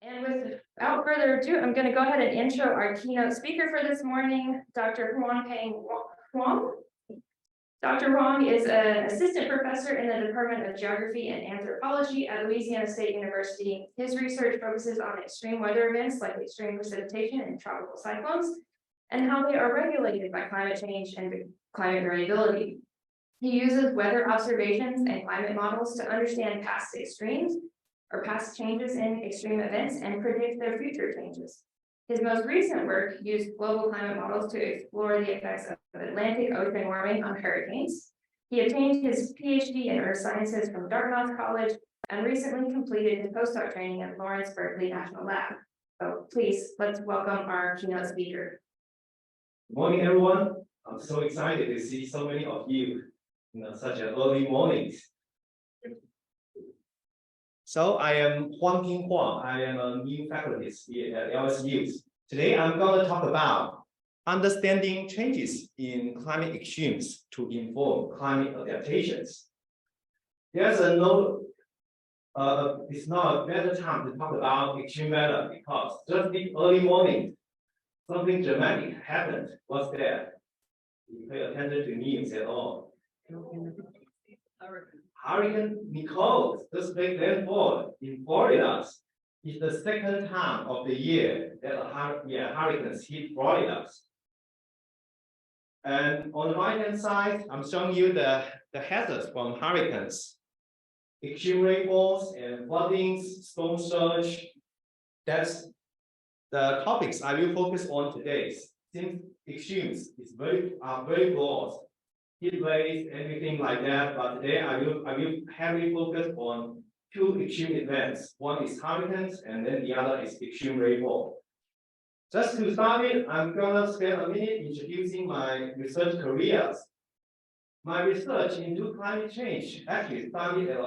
And without further ado, I'm going to go ahead and intro our keynote speaker for this morning, Dr. Huanping Huang. Dr. Huang is an assistant professor in the Department of Geography and Anthropology at Louisiana State University. His research focuses on extreme weather events like extreme precipitation and tropical cyclones, and how they are regulated by climate change and climate variability. He uses weather observations and climate models to understand past extremes or past changes in extreme events and predict their future changes. His most recent work used global climate models to explore the effects of Atlantic Ocean warming on hurricanes. He obtained his PhD in Earth Sciences from Dartmouth College and recently completed his postdoc training at Lawrence Berkeley National Lab. So please, let's welcome our keynote speaker. Good morning, everyone. I'm so excited to see so many of you such an early morning. So I am Huanping Huang. I am a new faculty here at LSU. Today I'm going to talk about understanding changes in climate extremes to inform climate adaptations. It's not a better time to talk about extreme weather because just this early morning, something dramatic happened. What's that? You pay attention to news at all. Hurricane Nicole just made landfall in Florida. It's the second time of the year that hurricanes hit Florida. And on the right-hand side, I'm showing you the hazards from hurricanes. Extreme rainfalls and floodings, storm surge. That's the topics I will focus on today. Since extremes are very broad. Heat waves, everything like that. But today I will heavily focus on two extreme events. One is hurricanes, and then the other is extreme rainfall. Just to start it, I'm gonna spend a minute introducing my research careers. My research into climate change actually started at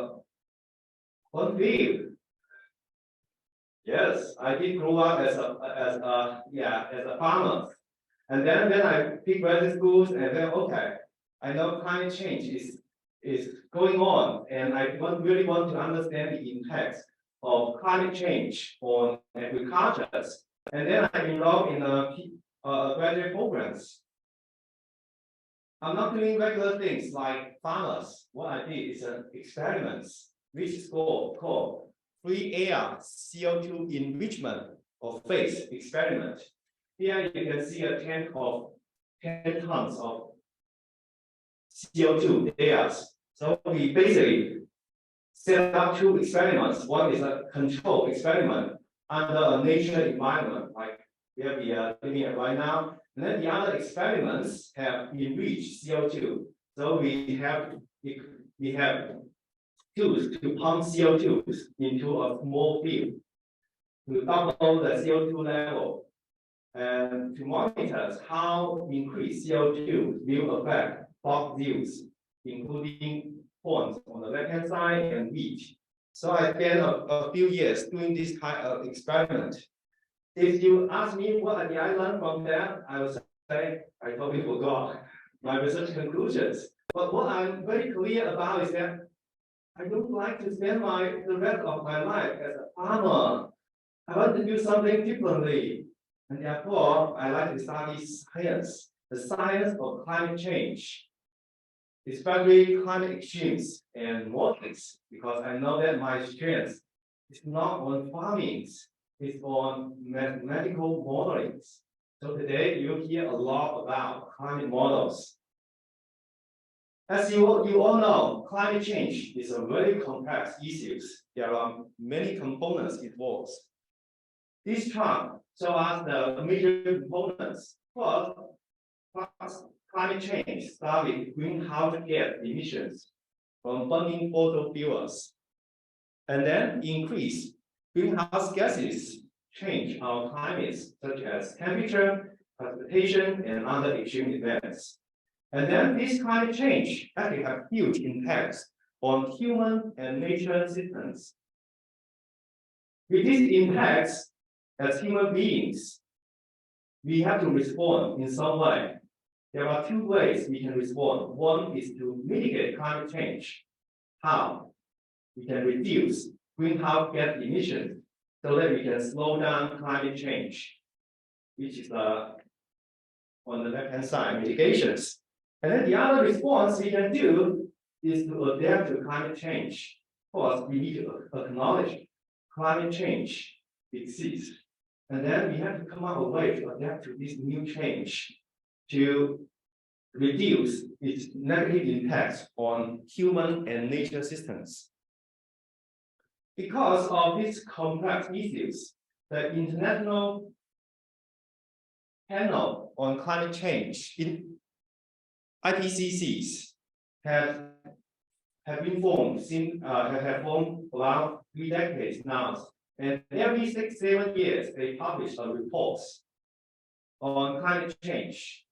one field. Yes, I did grow up as a farmer, and then when I picked graduate schools, and then okay. I know climate change is going on, and I really want to understand the impacts of climate change on agriculture. And then I enrolled in graduate programs. I'm not doing regular things like farmers. What I did is an experiment, which is called free air CO2 enrichment of phase experiment. Here you can see a tank of 10 tons of CO2 there. So we basically set up two experiments. One is a control experiment under a nature environment, like where we are living at right now. And then the other experiments have enriched CO2. So we have tools to pump CO2 into a small field to double the CO2 level and to monitor how increased CO2 will affect crop yields, including corn on the left-hand side and wheat. So I spent a few years doing this kind of experiment. If you ask me what did I learn from that, I would say I totally forgot my research conclusions. But what I'm very clear about is that I don't like to spend the rest of my life as a farmer. I want to do something differently. And therefore, I like to study science, the science of climate change, especially climate extremes and modelings, because I know that my experience is not on farming, it's on mathematical modelings. So today you'll hear a lot about climate models. As you all know, climate change is a very complex issue. There are many components involved. This chart shows us the major components. First, climate change starts with greenhouse gas emissions from burning fossil fuels, and then increase greenhouse gases change our climates, such as temperature, precipitation, and other extreme events. And then this climate change actually have huge impacts on human and nature systems. With these impacts, as human beings, we have to respond in some way. There are two ways we can respond. One is to mitigate climate change. How? We can reduce greenhouse gas emissions so that we can slow down climate change, which is on the left-hand side, mitigations. And then the other response we can do is to adapt to climate change. Of course, we need to acknowledge climate change exists. And then we have to come up with a way to adapt to this new change to reduce its negative impacts on human and nature systems. Because of these complex issues, the International Panel on Climate Change in IPCCs have been formed since have formed around 3 decades now. And every 6-7 years, they publish a report on climate change.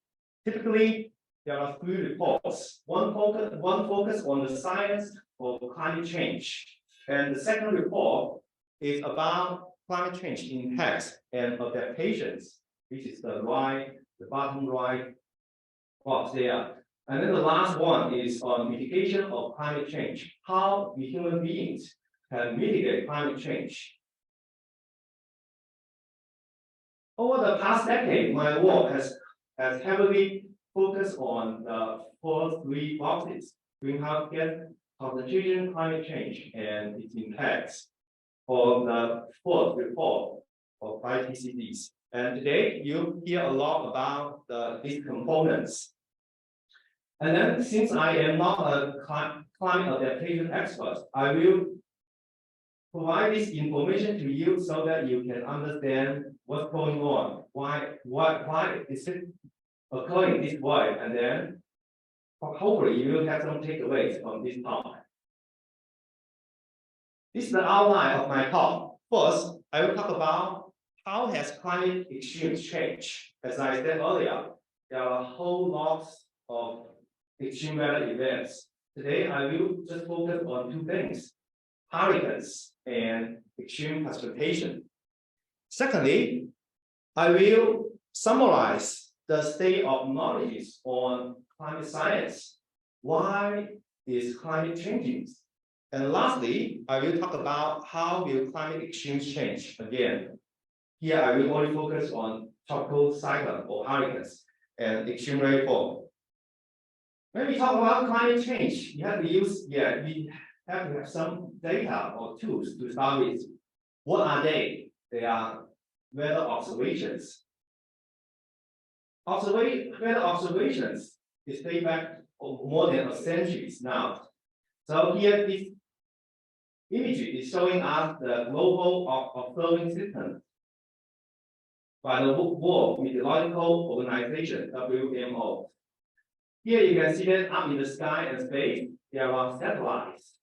Typically, there are 3 reports. One focus on the science of climate change. And the second report is about climate change impacts and adaptations, which is the bottom right box there. And then the last one is on mitigation of climate change, how we human beings can mitigate climate change. Over the past decade, my work has heavily focused on the first 3 boxes: greenhouse gas, concentration, climate change, and its impacts on the fourth report of IPCCs. And today, you hear a lot about these components. And then, since I am not a climate adaptation expert, I will provide this information to you so that you can understand what's going on, why is it occurring this way, and then hopefully you will have some takeaways from this talk. This is the outline of my talk. First, I will talk about how has climate extremes changed. As I said earlier, there are a whole lot of extreme weather events. Today, I will just focus on 2 things: hurricanes and extreme precipitation. Secondly, I will summarize the state of knowledge on climate science. Why is climate changing? And lastly, I will talk about how will climate extremes change. Again, here I will only focus on tropical cyclone or hurricanes and extreme rainfall. When we talk about climate change, we have to have some data or tools to start with. What are they? They are weather observations. Weather observations is date back more than a century now. So here, this image is showing us the global observing system by the World Meteorological Organization, WMO. Here you can see that up in the sky and space, there are satellites.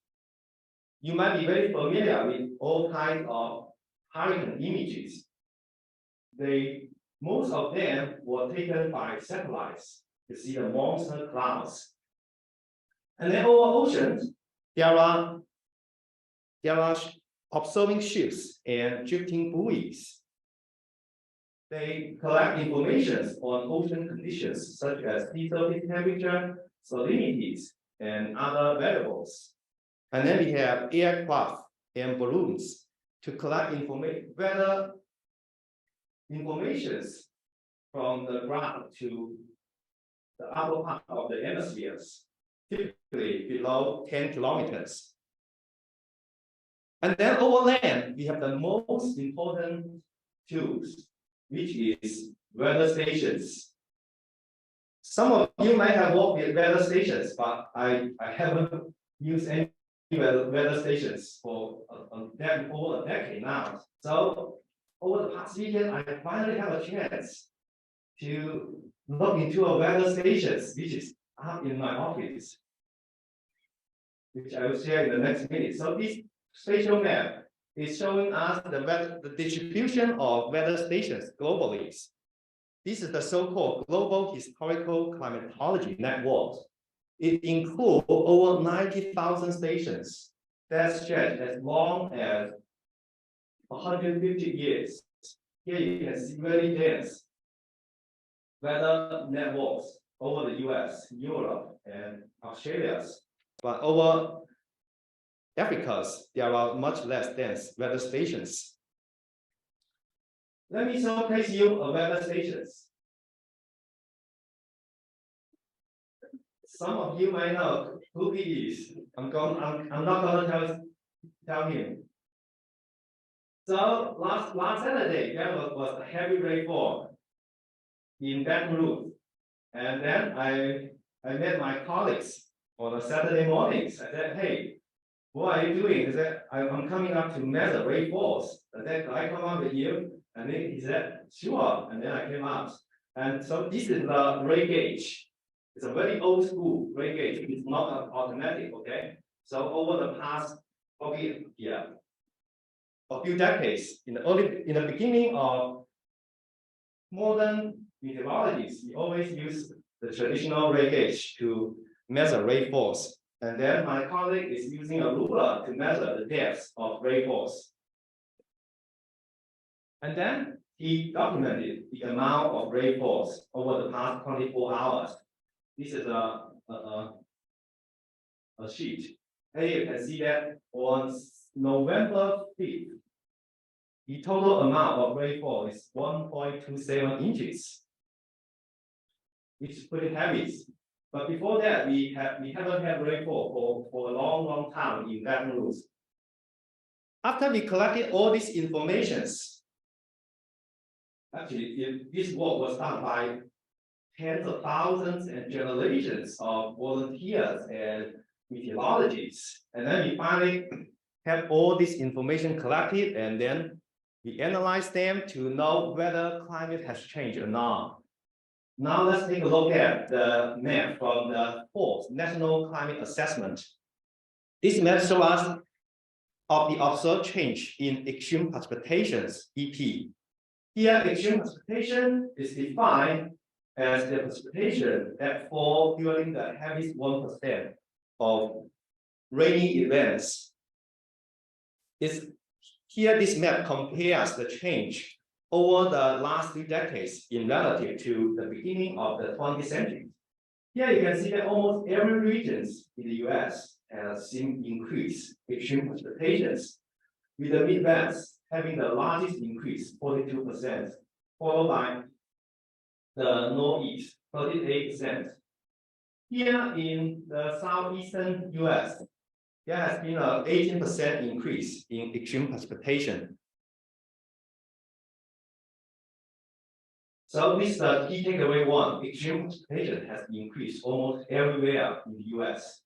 You might be very familiar with all kinds of hurricane images. Most of them were taken by satellites to see the monster clouds. And then over oceans, there are observing ships and drifting buoys. They collect information on ocean conditions such as sea surface temperature, salinities, and other variables. And then we have aircraft and balloons to collect weather information from the ground to the upper part of the hemispheres, typically below 10 kilometers. And then over land, we have the most important tools, which is weather stations. Some of you might have worked with weather stations, but I haven't used any weather stations for over a decade now. So over the past weekend, I finally have a chance to look into a weather station, which is up in my office, which I will share in the next minute. So this spatial map is showing us the distribution of weather stations globally. This is the so-called Global Historical Climatology Network. It includes over 90,000 stations that stretch as long as 150 years. Here you can see very dense weather networks over the US, Europe, and Australia. But over Africa, there are much less dense weather stations. Let me showcase you a weather stations. Some of you might know who he is. I'm not gonna tell him. So last Saturday, there was a heavy rainfall in Baton Rouge. And then I met my colleagues on a Saturday mornings. I said, hey, what are you doing? He said, I'm coming up to measure rainfalls. I said, can I come up with you? And then he said, sure. And then I came out. And so this is the rain gauge. It's a very old school rain gauge. It's not automatic, okay? So over the past, probably, a few decades, in the beginning of modern meteorologies, we always use the traditional rain gauge to measure rainfalls. And then my colleague is using a ruler to measure the depth of rainfalls. And then he documented the amount of rainfalls over the past 24 hours. This is a sheet. Here you can see that on November 5th, the total amount of rainfall is 1.27 inches. It's pretty heavy. But before that, we haven't had rainfall for a long time in Baton Rouge. After we collected all these informations, actually, this work was done by tens of thousands and generations of volunteers and meteorologists. And then we finally have all this information collected, and then we analyze them to know whether climate has changed or not. Now let's take a look at the map from the 4th National Climate Assessment. This map shows us of the observed change in extreme precipitations, EP. Here, extreme precipitation is defined as the precipitation that falls during the heaviest 1% of rainy events. Here, this map compares the change over the last 3 decades in relative to the beginning of the 20th century. Here you can see that almost every region in the US has seen increased extreme precipitations, with the Midwest having the largest increase, 42%, followed by the Northeast, 38%. Here in the southeastern US, there has been an 18% increase in extreme precipitation. So this is the key takeaway 1. Extreme precipitation has increased almost everywhere in the US.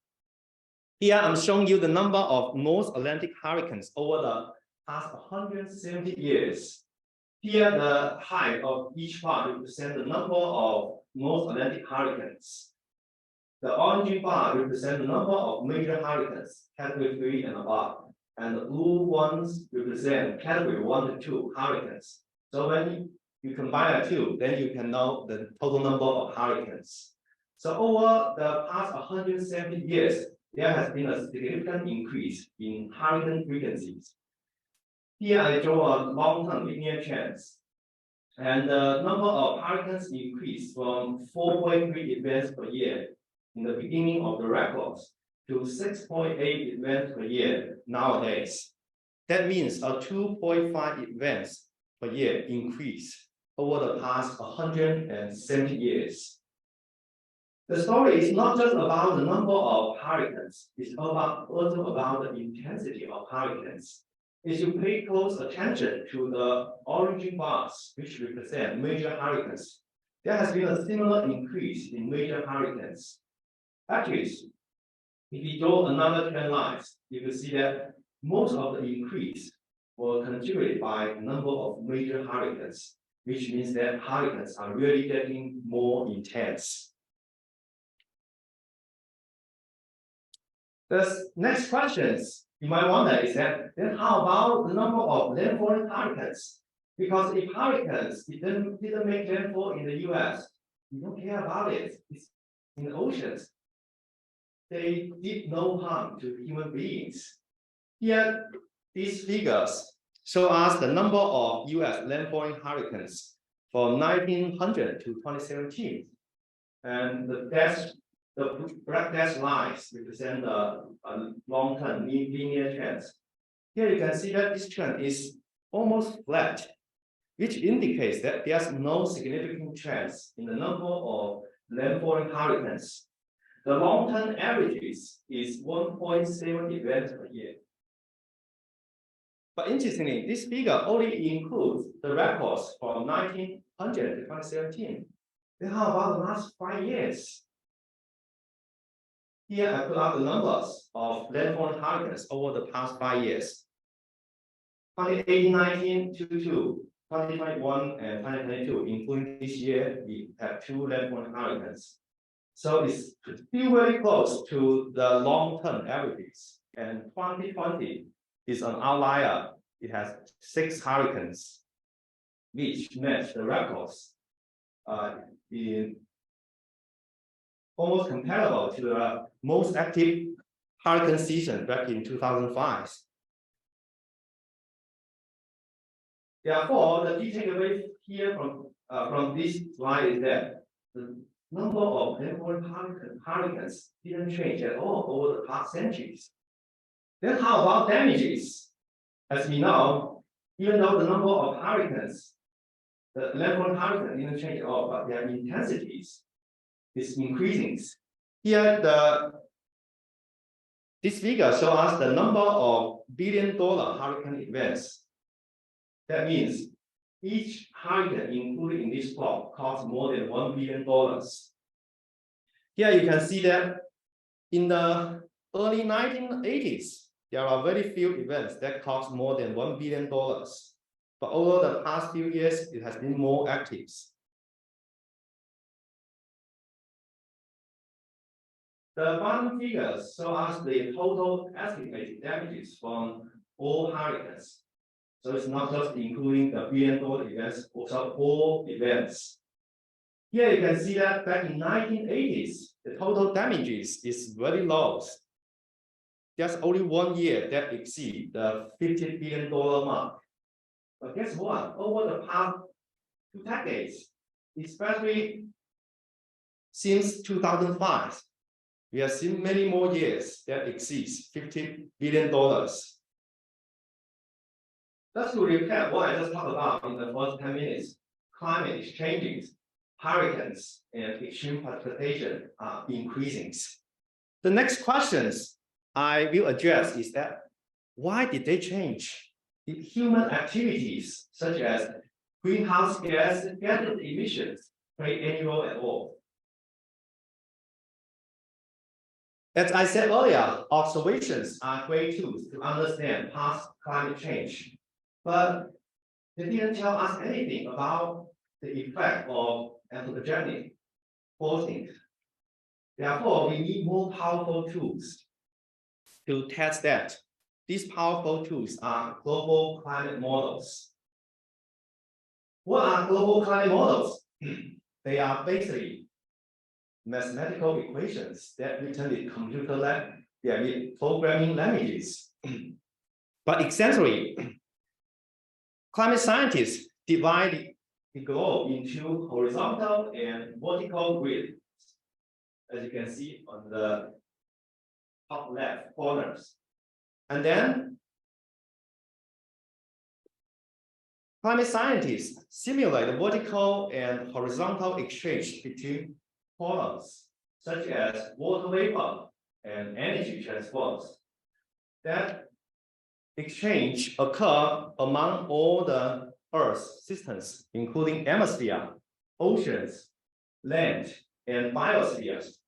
Here I'm showing you the number of North Atlantic hurricanes over the past 170 years. Here the height of each part represents the number of North Atlantic hurricanes. The orange bar represents the number of major hurricanes, category 3 and above. And the blue ones represent category 1 to 2 hurricanes. So when you combine the two, then you can know the total number of hurricanes. So over the past 170 years, there has been a significant increase in hurricane frequencies. Here I draw a long-term linear trend. And the number of hurricanes increased from 4.3 events per year in the beginning of the records to 6.8 events per year nowadays. That means a 2.5 events per year increase over the past 170 years. The story is not just about the number of hurricanes, it's also about the intensity of hurricanes. If you pay close attention to the orange bars, which represent major hurricanes, there has been a similar increase in major hurricanes. Actually, if we draw another trend line, you will see that most of the increase was contributed by the number of major hurricanes, which means that hurricanes are really getting more intense. The next questions you might wonder is that, then how about the number of landfalling hurricanes? Because if hurricanes didn't make landfall in the US, we don't care about it. It's in the oceans. They did no harm to human beings. Here, these figures show us the number of US landfalling hurricanes from 1900 to 2017. And the black dashed lines represent a long-term linear trend. Here you can see that this trend is almost flat. which indicates that there's no significant trends in the number of landfalling hurricanes. The long-term averages is 1.7 events per year. But interestingly, this figure only includes the records from 1900 to 2017. Then how about the last 5 years? Here I put out the numbers of landfalling hurricanes over the past 5 years. 2018-19, 22, 2021 and 2022, including this year, we have 2 landfalling hurricanes. So it's still very close to the long-term averages. And 2020 is an outlier. It has 6 hurricanes, which match the records in almost comparable to the most active hurricane season back in 2005. Therefore, the key takeaway here from this slide is that the number of landfalling hurricanes didn't change at all over the past centuries. Then how about damages? As we know, even though the number of hurricanes, the landfalling hurricanes didn't change at all, but their intensities is increasing. Here, this figure shows us the number of billion-dollar hurricane events. That means each hurricane included in this plot costs more than $1 billion. Here you can see that in the early 1980s, there are very few events that cost more than $1 billion. But over the past few years, it has been more active. The bottom figures show us the total estimated damages from all hurricanes. So it's not just including the billion-dollar events, also all events. Here you can see that back in 1980s, the total damages is very low. There's only 1 year that exceeds the $50 billion mark. But guess what? Over the past 2 decades, especially since 2005, we have seen many more years that exceeds $50 billion. Just to recap what I just talked about in the first 10 minutes, climate is changing, hurricanes and extreme precipitation are increasing. The next questions I will address is that, why did they change? Did human activities such as greenhouse gas emissions play any role at all? As I said earlier, observations are great tools to understand past climate change. But they didn't tell us anything about the effect of anthropogenic forcing. Therefore, we need more powerful tools to test that. These powerful tools are global climate models. What are global climate models? They are basically mathematical equations that written in computer programming languages. But essentially, climate scientists divide the globe into horizontal and vertical grids, as you can see on the top left corners. And then climate scientists simulate the vertical and horizontal exchange between polars, such as water vapor and energy transports. That exchange occur among all the Earth's systems, including atmosphere, oceans, land, and biospheres.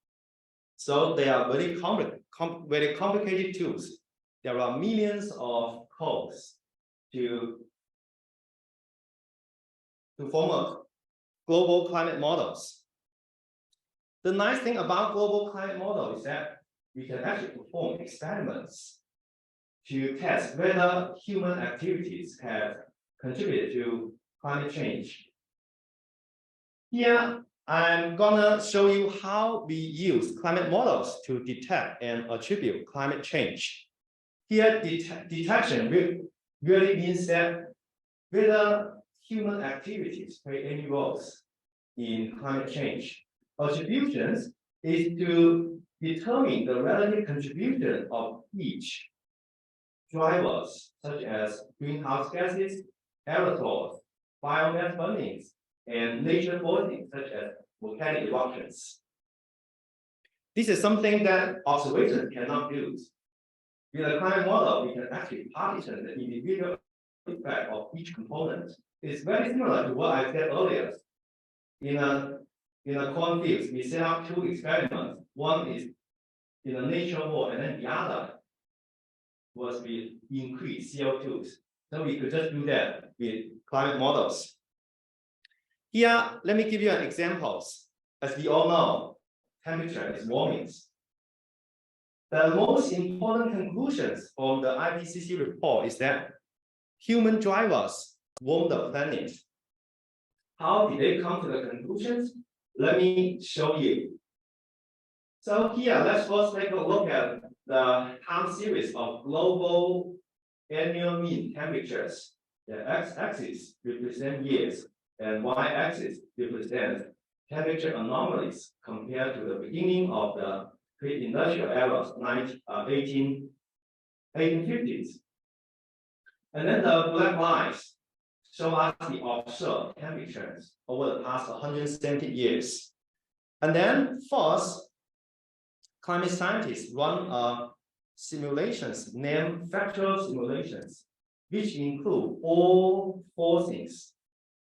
So they are very complicated tools. There are millions of codes to form a global climate models. The nice thing about global climate model is that we can actually perform experiments to test whether human activities have contributed to climate change. Here, I'm gonna show you how we use climate models to detect and attribute climate change. Here, detection really means that whether human activities play any roles in climate change. Attributions is to determine the relative contribution of each drivers, such as greenhouse gases, aerosols, biomass burnings, and nature forcing such as volcanic eruptions. This is something that observation cannot do. With a climate model, we can actually partition the individual effect of each component. It's very similar to what I said earlier. In a cornfield, we set up two experiments. One is in a nature wall, and then the other was with increased CO2. So we could just do that with climate models. Here, let me give you an example. As we all know, temperature is warming. The most important conclusions from the IPCC report is that human drivers warm the planet. How did they come to the conclusions? Let me show you. So here, let's first take a look at the time series of global annual mean temperatures. The x-axis represents years, and y-axis represents temperature anomalies compared to the beginning of the pre-industrial era, 1850s. And then the black lines show us the observed temperatures over the past 170 years. And then first, climate scientists run simulations named factual simulations, which include all forcings,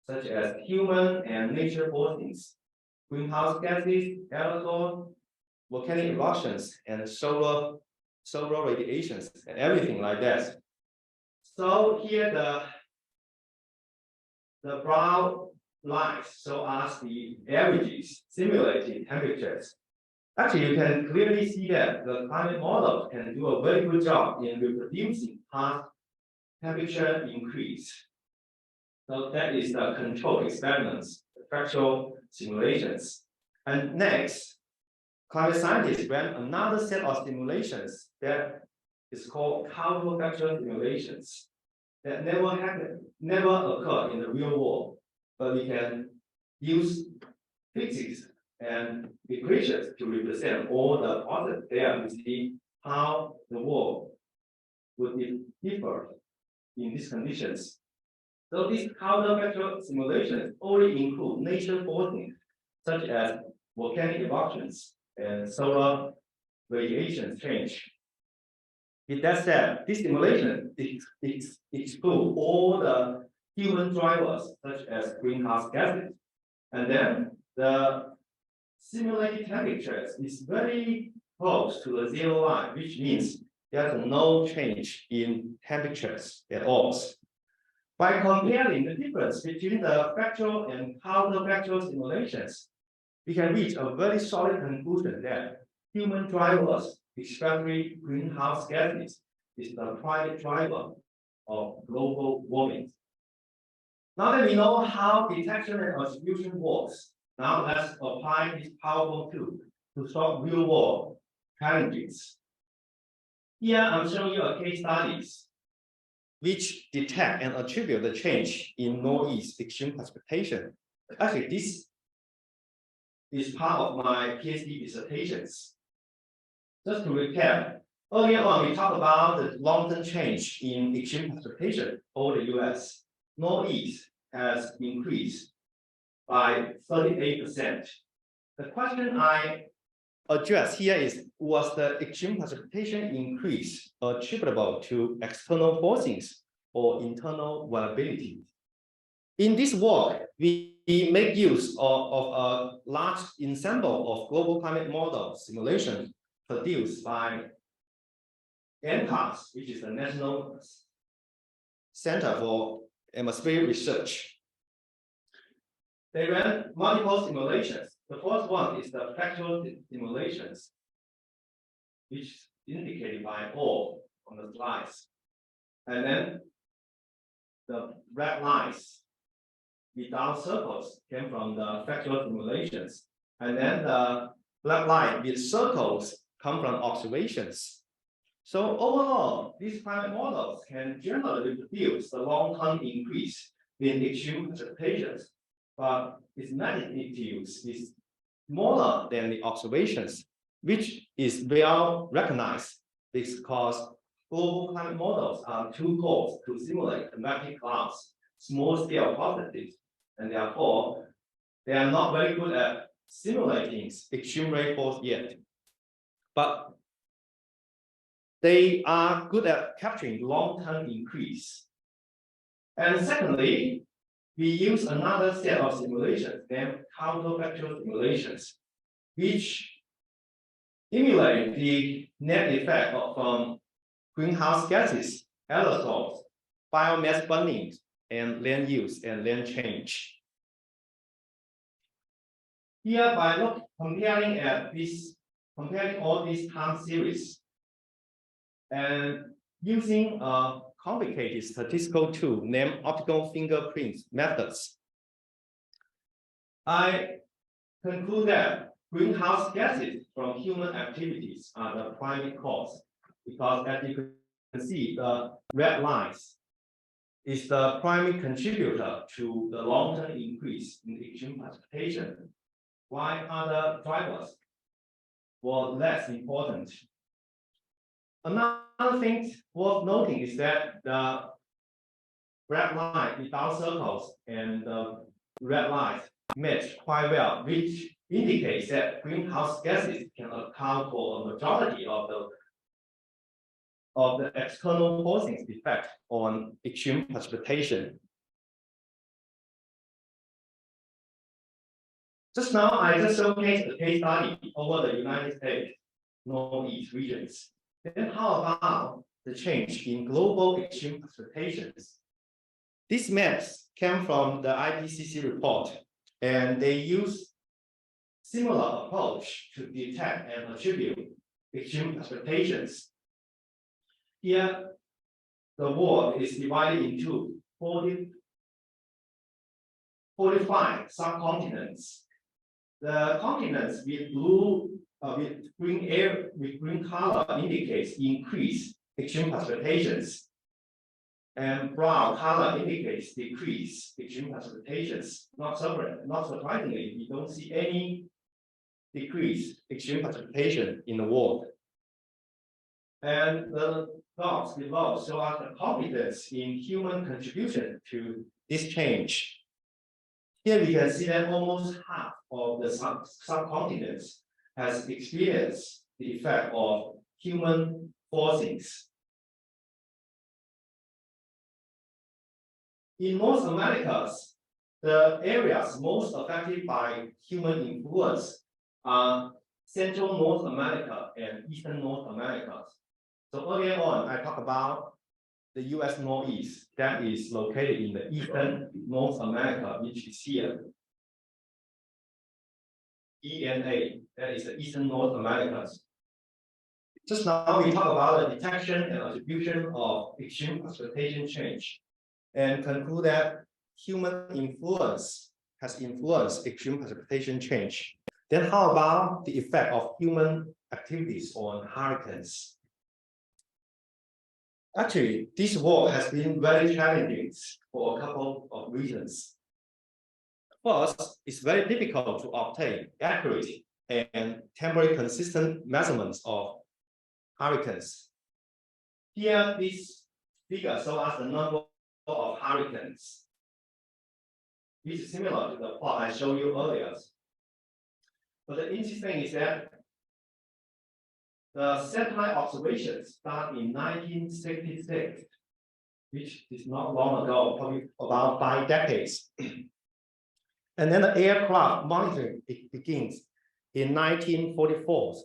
such as human and nature forcings, greenhouse gases, aerosol, volcanic eruptions, and solar radiations, and everything like that. So here the brown lines show us the averages simulated temperatures. Actually, you can clearly see that the climate model can do a very good job in reproducing past temperature increase. So that is the control experiments, the factual simulations. And next, climate scientists ran another set of simulations that is called counterfactual simulations that never occurred in the real world, but we can use physics and equations to represent all the processes there to see how the world would differ in these conditions. So these counterfactual simulations only include nature forcing, such as volcanic eruptions and solar radiation change. With that said, this simulation excludes all the human drivers, such as greenhouse gases. And then the simulated temperatures is very close to the zero line, which means there's no change in temperatures at all. By comparing the difference between the factual and counterfactual simulations, we can reach a very solid conclusion that human drivers, especially greenhouse gases, is the primary driver of global warming. Now that we know how detection and attribution works, now let's apply this powerful tool to solve real-world challenges. Here I'm showing you a case studies which detect and attribute the change in northeast extreme precipitation. Actually, this is part of my PhD dissertations. Just to recap, earlier on we talked about the long-term change in extreme precipitation over the US. Northeast has increased by 38%. The question I address here is, was the extreme precipitation increase attributable to external forcings or internal variability? In this work, we make use of a large ensemble of global climate model simulations produced by NCASC, which is the National Center for Atmospheric Research. They ran multiple simulations. The first one is the factual simulations, which is indicated by all on the slides. And then the red lines without circles came from the factual simulations. And then the black line with circles come from observations. So overall, these climate models can generally reproduce the long-term increase in extreme precipitations, but its magnitude is smaller than the observations, which is well recognized because global climate models are too close to simulate convective clouds. small scale processes, and therefore they are not very good at simulating extreme rainfall yet. But they are good at capturing long-term increase. And secondly, we use another set of simulations, named counterfactual simulations, which emulate the net effect of greenhouse gases, aerosols, biomass burning, and land use and land change. Here, by comparing all these time series and using a complicated statistical tool named optical fingerprint methods, I conclude that greenhouse gases from human activities are the primary cause, because as you can see, the red lines is the primary contributor to the long-term increase in extreme precipitation, while other drivers were less important. Another thing worth noting is that the red line without circles and the red lines match quite well, which indicates that greenhouse gases can account for a majority of the external forcing effect on extreme precipitation. Just now, I just showcased a case study over the United States Northeast regions. Then how about the change in global extreme precipitations? These maps came from the IPCC report, and they use similar approach to detect and attribute extreme precipitations. Here, the world is divided into 45 subcontinents. The continents with green color indicates increased extreme precipitations, and brown color indicates decreased extreme precipitations. Not surprisingly, we don't see any decreased extreme precipitation in the world. And the dots below show us the confidence in human contribution to this change. Here we can see that almost half of the subcontinents has experienced the effect of human forcings. In North Americas, the areas most affected by human influence are Central North America and Eastern North America. So earlier on, I talked about the US Northeast that is located in the Eastern North America, which is here. ENA, that is the Eastern North Americas. Just now, we talk about the detection and attribution of extreme precipitation change, and conclude that human influence has influenced extreme precipitation change. Then how about the effect of human activities on hurricanes? Actually, this work has been very challenging for a couple of reasons. First, it's very difficult to obtain accurate and temporally consistent measurements of hurricanes. Here, this figure shows us the number of hurricanes, which is similar to the plot I showed you earlier. But the interesting thing is that the satellite observations start in 1966, which is not long ago, probably about 5 decades. And then the aircraft monitoring begins in 1944.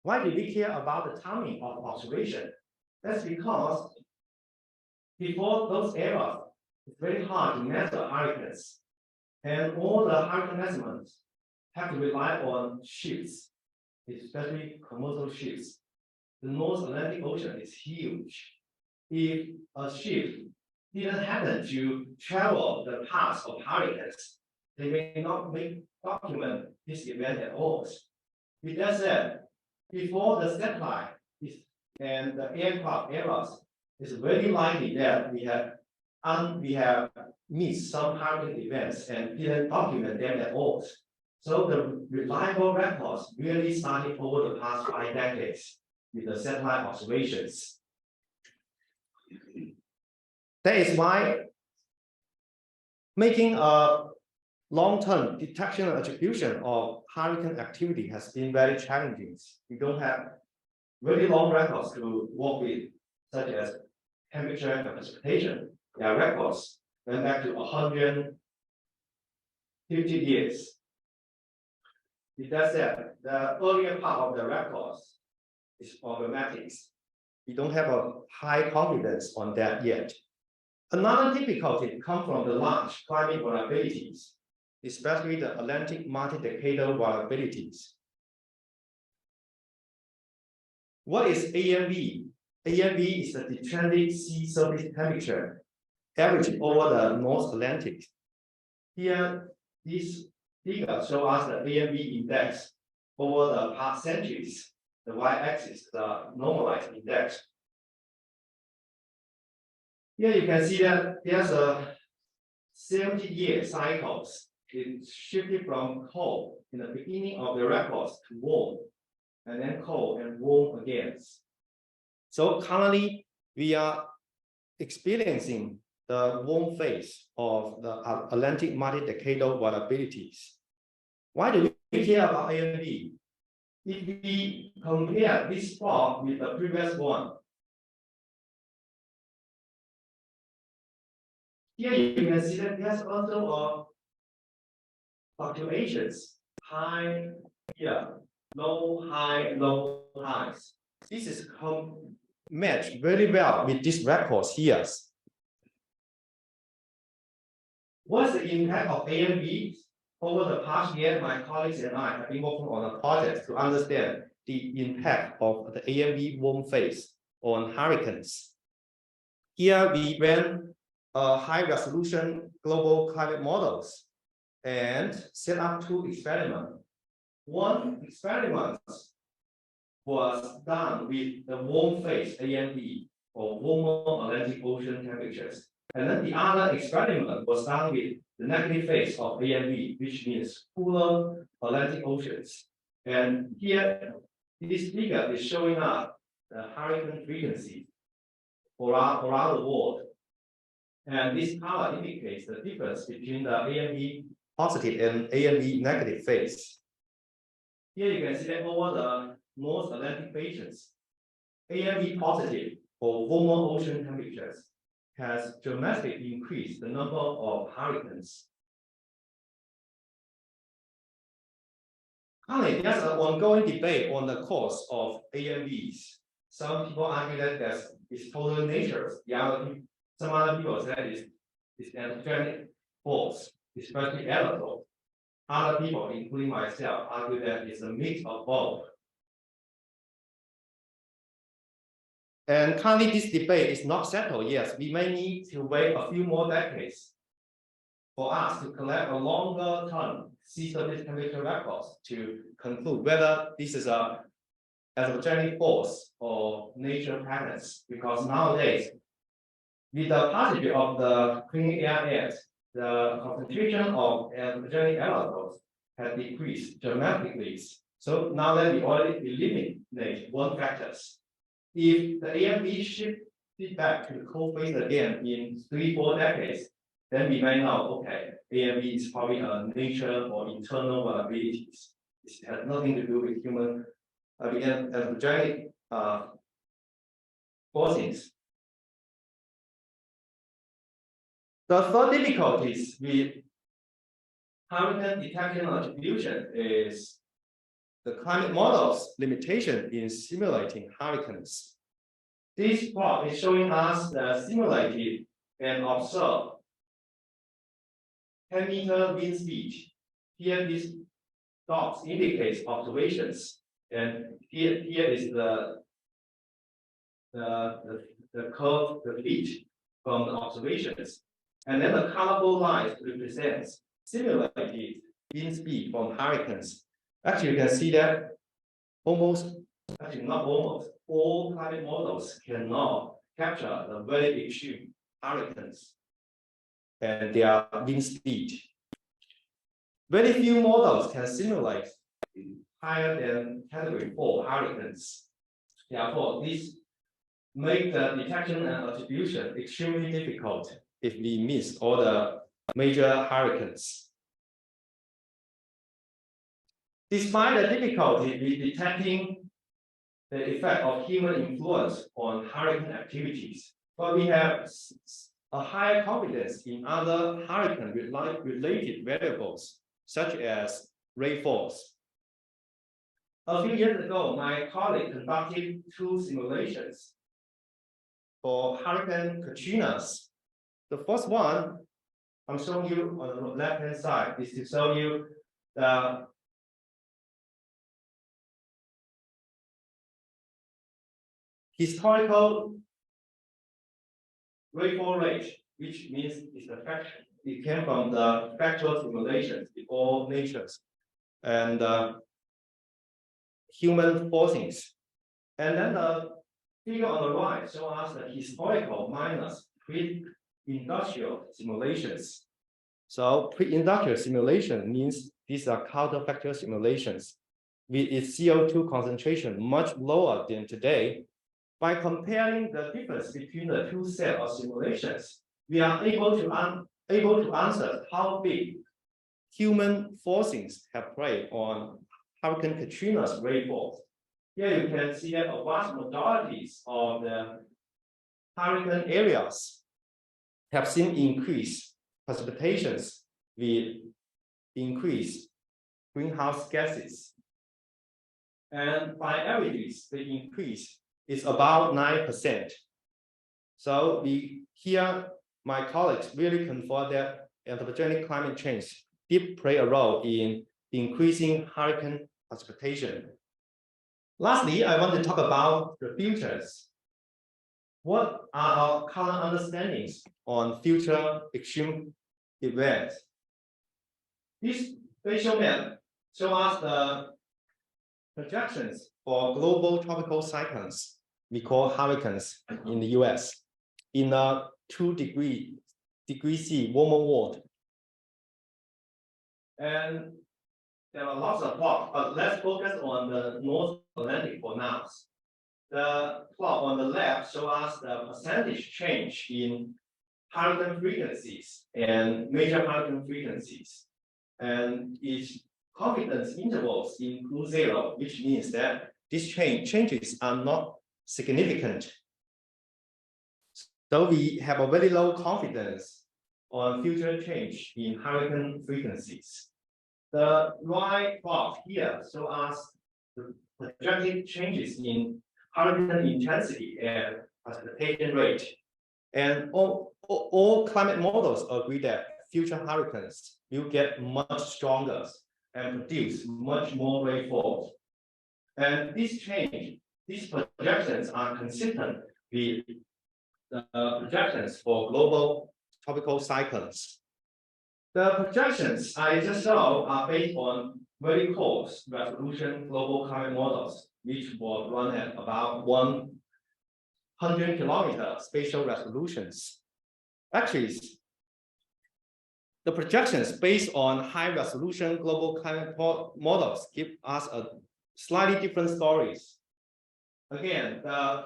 Why did we care about the timing of observation? That's because before those eras, it's very hard to measure hurricanes. And all the hurricane measurements have to rely on ships, especially commercial ships. The North Atlantic Ocean is huge. If a ship didn't happen to travel the path of hurricanes, they may not document this event at all. With that said, before the satellite and the aircraft eras, it's very likely that we have missed some hurricane events and didn't document them at all. So the reliable records really started over the past 5 decades with the satellite observations. That is why Making a long-term detection and attribution of hurricane activity has been very challenging. We don't have very long records to work with, such as temperature and precipitation. Their records went back to 150 years. With that said, the earlier part of the records is problematic. We don't have a high confidence on that yet. Another difficulty comes from the large climate vulnerabilities, especially the Atlantic multi-decadal vulnerabilities. What is AMV? AMV is the descending sea surface temperature averaging over the North Atlantic. Here, this figure shows us the AMV index over the past centuries. The y-axis, the normalized index. Here you can see that there's a 70-year cycles. It shifted from cold in the beginning of the records to warm, and then cold and warm again. So currently, we are experiencing the warm phase of the Atlantic multi-decadal vulnerabilities. Why do we care about AMV? If we compare this plot with the previous one, here you can see that there's also fluctuations, high here, low, high, low, highs. This is matched very well with these records here. What's the impact of AMV? Over the past year, my colleagues and I have been working on a project to understand the impact of the AMV warm phase on hurricanes. Here we ran high-resolution global climate models and set up 2 experiments. One experiment was done with the warm phase AMV, or warmer Atlantic Ocean temperatures. And then the other experiment was done with the negative phase of AMV, which means cooler Atlantic Oceans. And here, this figure is showing us the hurricane frequency around the world. And this color indicates the difference between the AMV positive and AMV negative phase. Here you can see that over the North Atlantic basins, AMV positive or warmer ocean temperatures has dramatically increased the number of hurricanes. Currently, there's an ongoing debate on the cause of AMVs. Some people argue that it's total nature. Some other people say it's anthropogenic force, especially aerosol. Other people, including myself, argue that it's a mix of both. And currently, this debate is not settled yet. We may need to wait a few more decades for us to collect a longer-term sea surface temperature records to conclude whether this is an anthropogenic force or nature patterns. Because nowadays, with the passage of the Clean Air Act, the concentration of anthropogenic aerosols has decreased dramatically. So now that we already eliminate one factors, if the AMV shifted back to the cold phase again in 3-4 decades, then we may know, okay, AMV is probably a nature or internal vulnerabilities. It has nothing to do with human anthropogenic forces. The third difficulties with hurricane detection and attribution is the climate model's limitation in simulating hurricanes. This plot is showing us the simulated and observed 10-meter wind speed. Here, these dots indicate observations, and here is the curve, the feet from the observations. And then the colorful lines represents simulated wind speed from hurricanes. Actually, you can see that not almost, all climate models cannot capture the very extreme hurricanes and their wind speed. Very few models can simulate higher than category 4 hurricanes. Therefore, this makes the detection and attribution extremely difficult if we miss all the major hurricanes. Despite the difficulty with detecting the effect of human influence on hurricane activities, but we have a higher confidence in other hurricane-related variables, such as rainfalls. A few years ago, my colleague conducted 2 simulations for Hurricane Katrina's. The first one I'm showing you on the left-hand side is to show you the historical rainfall rate, which means it's the fraction. It came from the factual simulations with all natures and human forcings. And then the figure on the right shows us the historical minus pre-industrial simulations. So pre-industrial simulation means these are counterfactual simulations with its CO2 concentration much lower than today. By comparing the difference between the 2 sets of simulations, we are able to answer how big human forcings have played on Hurricane Katrina's rainfall. Here you can see that a vast majority of the hurricane areas have seen increased precipitations with increased greenhouse gases. And by averages, the increase is about 9%. So here, my colleagues really confirm that anthropogenic climate change did play a role in increasing hurricane precipitation. Lastly, I want to talk about the futures. What are our current understandings on future extreme events? This spatial map shows us the projections for global tropical cyclones we call hurricanes in the US in a 2 degrees C warmer world. And there are lots of plots, but let's focus on the North Atlantic for now. The plot on the left shows us the percentage change in hurricane frequencies and major hurricane frequencies. And its confidence intervals include 0, which means that these changes are not significant. So we have a very low confidence on future change in hurricane frequencies. The right plot here shows us the projected changes in hurricane intensity and precipitation rate. And all climate models agree that future hurricanes will get much stronger and produce much more rainfall. And these projections are consistent with the projections for global tropical cyclones. The projections I just showed are based on very close resolution global climate models, which will run at about 100 kilometer spatial resolutions. Actually, the projections based on high resolution global climate models give us a slightly different stories. Again, the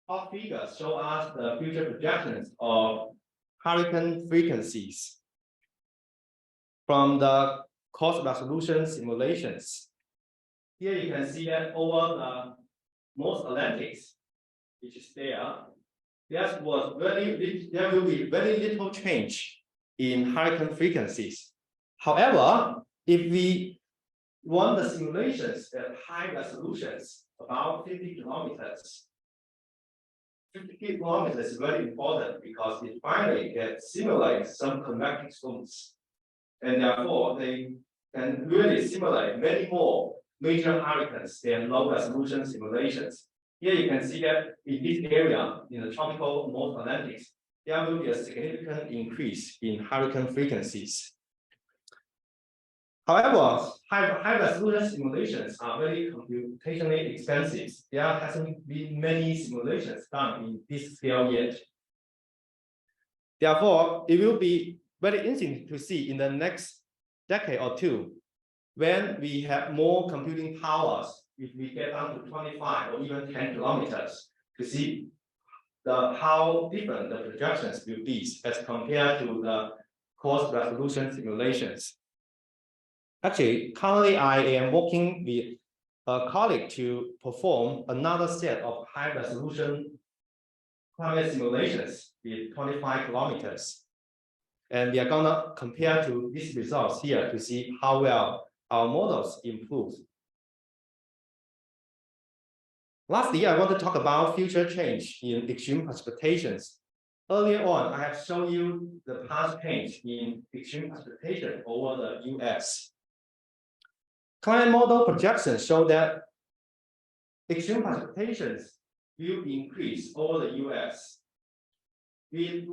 top figures show us the future projections of hurricane frequencies from the coarse resolution simulations. Here you can see that over the North Atlantic, which is there will be very little change in hurricane frequencies. However, if we run the simulations at high resolutions, about 50 kilometers, 50 kilometers is very important because it finally gets simulate some convective storms. And therefore, they can really simulate many more major hurricanes than low resolution simulations. Here you can see that in this area, in the tropical North Atlantic, there will be a significant increase in hurricane frequencies. However, high resolution simulations are very computationally expensive. There hasn't been many simulations done in this scale yet. Therefore, it will be very interesting to see in the next decade or two, when we have more computing powers, if we get down to 25 or even 10 kilometers, to see how different the projections will be as compared to the coarse resolution simulations. Actually, currently I am working with a colleague to perform another set of high resolution climate simulations with 25 kilometers. And we are gonna compare to these results here to see how well our models improve. Lastly, I want to talk about future change in extreme precipitations. Earlier on, I have shown you the past change in extreme precipitation over the US. Climate model projections show that extreme precipitations will increase over the US with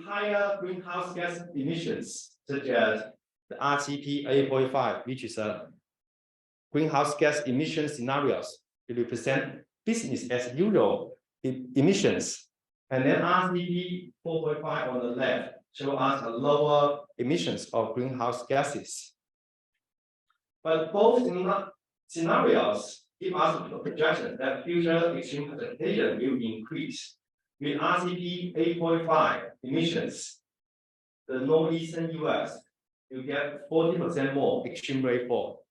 higher greenhouse gas emissions, such as the RCP 8.5, which is a greenhouse gas emission scenarios. It represent business as usual emissions. And then RCP 4.5 on the left show us a lower emissions of greenhouse gases. But both scenarios give us a projection that future extreme precipitation will increase. With RCP 8.5 emissions, the northeastern US will get 40% more extreme rainfall.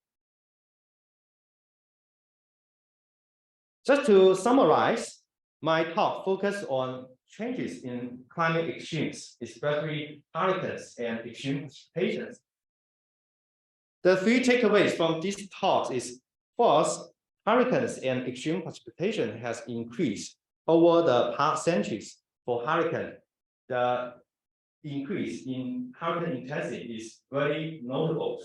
Just to summarize, my talk focused on changes in climate extremes, especially hurricanes and extreme precipitations. The three takeaways from this talk is: first, hurricanes and extreme precipitation has increased over the past centuries. For hurricane, the increase in hurricane intensity is very notable.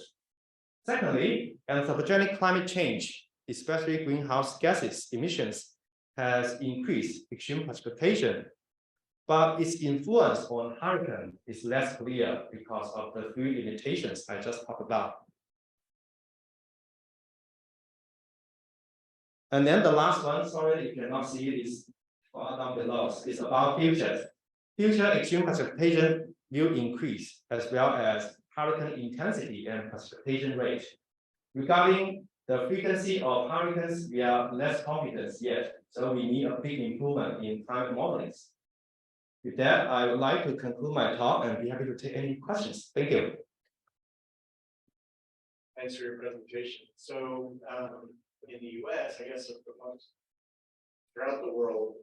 Secondly, anthropogenic climate change, especially greenhouse gases emissions, has increased extreme precipitation, but its influence on hurricane is less clear because of the three limitations I just talked about. And then the last one, sorry, you cannot see it, is far down below. It's about futures. Future extreme precipitation will increase, as well as hurricane intensity and precipitation rate. Regarding the frequency of hurricanes, we are less confident yet, so we need a big improvement in climate modeling. With that, I would like to conclude my talk and be happy to take any questions. Thank you. Thanks for your presentation. So in the US, I guess throughout the world,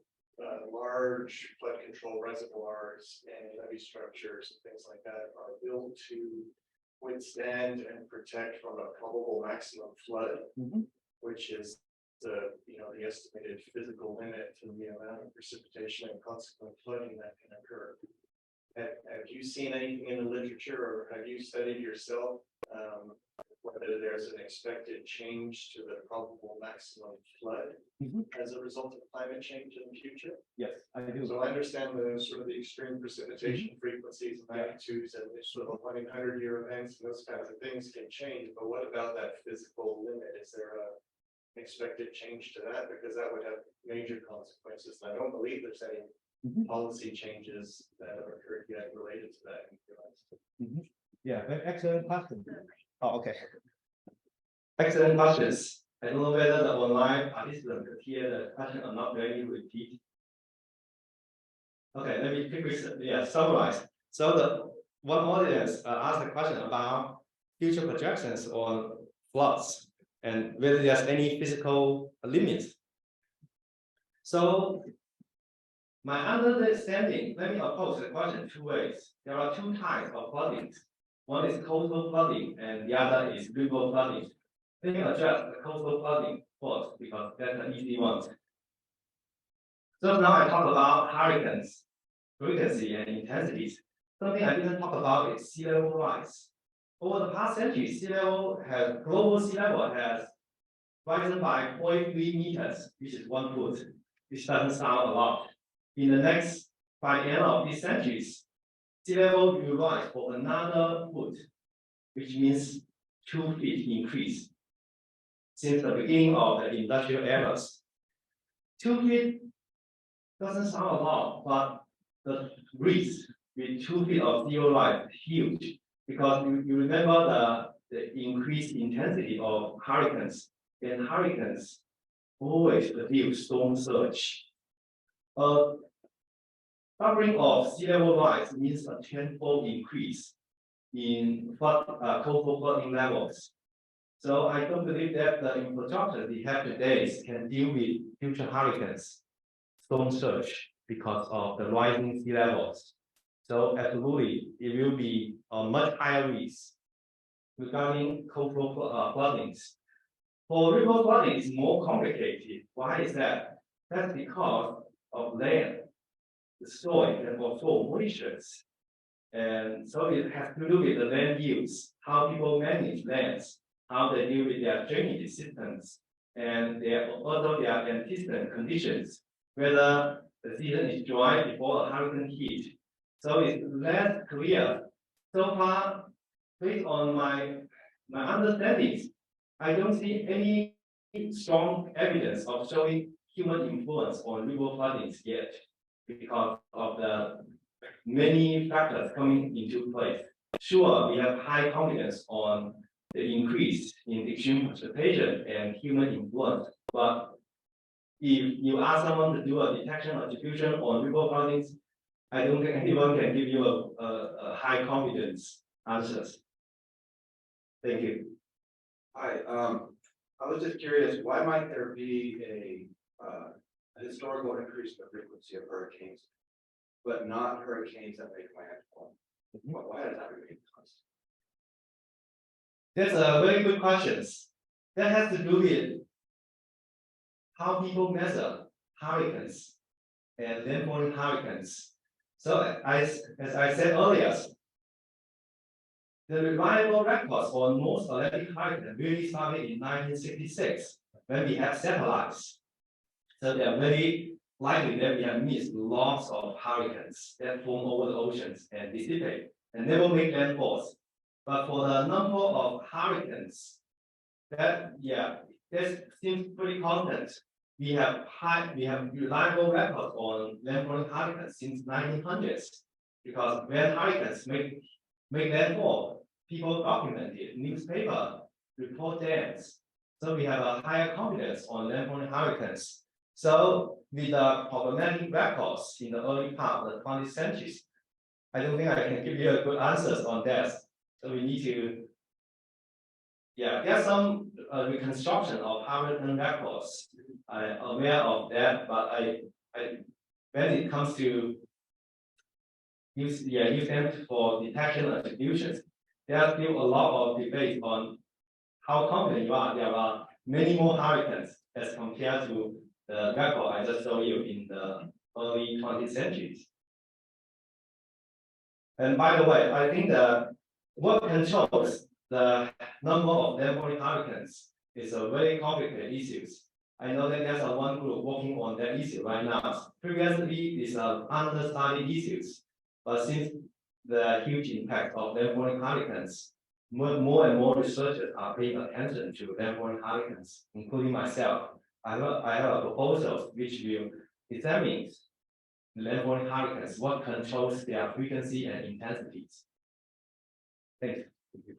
large flood control reservoirs and levee structures and things like that are built to withstand and protect from a probable maximum flood, which is the estimated physical limit to the amount of precipitation and consequent flooding that can occur. Have you seen anything in the literature, or have you studied yourself whether there's an expected change to the probable maximum flood as a result of climate change in the future? Yes, I do. So I understand the sort of the extreme precipitation frequencies and magnitudes and the sort of 100-year events and those kinds of things can change, but what about that physical limit? Is there an expected change to that? Because that would have major consequences. And I don't believe there's any policy changes that have occurred yet related to that in the US. Yeah, excellent question. Oh, okay. Excellent questions. I don't know whether the online participants could hear the question or not. Very repeat. Okay, let me quickly summarize. So the one audience asked a question about future projections on floods and whether there's any physical limits. So my understanding, let me approach the question two ways. There are two types of flooding. One is coastal flooding and the other is river flooding. Let me address the coastal flooding first because that's an easy one. So now I talk about hurricanes, frequency and intensities. Something I didn't talk about is sea level rise. Over the past century, global sea level has risen by 0.3 meters, which is 1 foot, which doesn't sound a lot. In the next, by the end of these centuries, sea level will rise for another foot, which means 2 feet increase since the beginning of the industrial eras. 2 feet doesn't sound a lot, but the risk with 2 feet of sea level rise is huge because you remember the increased intensity of hurricanes, and hurricanes always produce storm surge. Doubling of sea level rise means a tenfold increase in coastal flooding levels. So I don't believe that the infrastructure we have today can deal with future hurricanes, storm surge because of the rising sea levels. So absolutely, it will be a much higher risk regarding coastal floodings. For river flooding, it's more complicated. Why is that? That's because of land. The soil can absorb moistures. And so it has to do with the land use, how people manage lands, how they deal with their drainage systems, and also their antecedent conditions, whether the season is dry before a hurricane hit. So it's less clear. So far, based on my understandings, I don't see any strong evidence of showing human influence on river floodings yet, because of the many factors coming into place. Sure, we have high confidence on the increase in extreme precipitation and human influence, but if you ask someone to do a detection or attribution on river floodings, I don't think anyone can give you a high confidence answers. Thank you. Hi, I was just curious, why might there be a historical increase in the frequency of hurricanes, but not hurricanes that make landfall? Why does that remain constant? That's a very good question. That has to do with how people measure hurricanes and landfalling hurricanes. So as I said earlier, the reliable records for North Atlantic hurricane really started in 1966 when we have satellites. So they are very likely that we have missed lots of hurricanes that form over the oceans and dissipate and never make landfalls. But for the number of hurricanes, that seems pretty constant. We have reliable records on landfalling hurricanes since 1900s, because when hurricanes make landfall, people document it, newspaper report dams. So we have a higher confidence on landfalling hurricanes. So with the problematic records in the early part of the 20th century, I don't think I can give you a good answers on that. So we need to, there's some reconstruction of hurricane records. I'm aware of that, but when it comes to use them for detection and attributions, there's still a lot of debate on how confident you are. There are many more hurricanes as compared to the record I just showed you in the early 20th centuries. And by the way, I think what controls the number of landfalling hurricanes is a very complicated issue. I know that there's one group working on that issue right now. Previously, it's an understudied issue, but since the huge impact of landfalling hurricanes, more and more researchers are paying attention to landfalling hurricanes, including myself. I have a proposal which will examine landfalling hurricanes, what controls their frequency and intensities. Thank you.